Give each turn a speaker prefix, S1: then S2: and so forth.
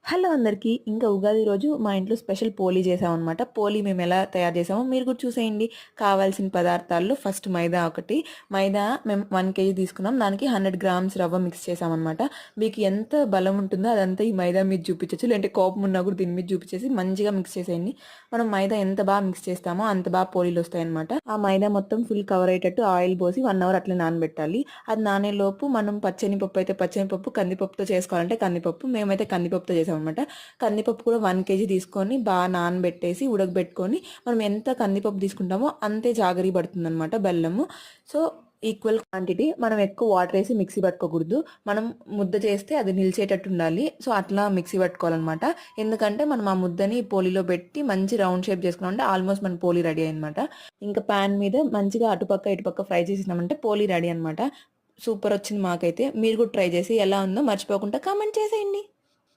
S1: Hello అందరికీ. ఇంకా ఉగాది రోజు మా ఇంట్లో స్పెషల్ పోలీ చేసామనమాట. పోలీ మేమెలా తయారు చేసామో మీరు కూడా చూసేయండి. కావాల్సిన పదార్థాల్లో ఫస్ట్ మైదా ఒకటి. మైదా మేము 1 కేజీ తీసుకున్నాం. దానికి 100 గ్రామ్స్ రవ్వ మిక్స్ చేసామనమాట. మీకు ఎంత బలం ఉంటుందో అదంతా ఈ మైదా మీద చూపించచ్చు. లేదంటే కోపం ఉన్నా కూడా దీని మీద చూపించేసి మంచిగా మిక్స్ చేసేయండి. మనం మైదా ఎంత బాగా మిక్స్ చేస్తామో అంత బాగా పోలీలు వస్తాయన్నమాట. ఆ మైదా మొత్తం ఫుల్ కవర్ అయ్యేటట్టు ఆయిల్ పోసి 1 అవర్ అట్లా నానబెట్టాలి. అది నానేలోపు మనం పచ్చనిపప్పు అయితే పచ్చనిపప్పు, కందిపప్పుతో చేసుకోవాలంటే కందిపప్పు. మేమైతే కందిపప్పుతో చేసామన్నమాట. కందిపప్పు కూడా 1 కేజీ తీసుకొని బాగా నానబెట్టేసి ఉడకబెట్టుకొని మనం ఎంత కందిపప్పు తీసుకుంటామో అంతే జాగరీ పడుతుందన్నమాట బెల్లము. So equal quantity. మనం ఎక్కువ వాటర్ వేసి మిక్సీ పట్టుకోకూడదు. మనం ముద్ద చేస్తే అది నిలిచేటట్టు ఉండాలి. సో అట్లా మిక్సీ పట్టుకోవాలన్నమాట. ఎందుకంటే మనం ఆ ముద్దని పోలీలో పెట్టి మంచి రౌండ్ షేప్ చేసుకున్నాం అంటే ఆల్మోస్ట్ మన పోలీ రెడీ అన్నమాట. ఇంకా ప్యాన్ మీద మంచిగా అటుపక్క ఇటుపక్క ఫ్రై చేసినామంటే పోలీ రెడీ అనమాట. సూపర్ వచ్చింది మాకైతే. మీరు కూడా ట్రై చేసి ఎలా ఉందో మర్చిపోకుండా కామెంట్ చేసేయండి.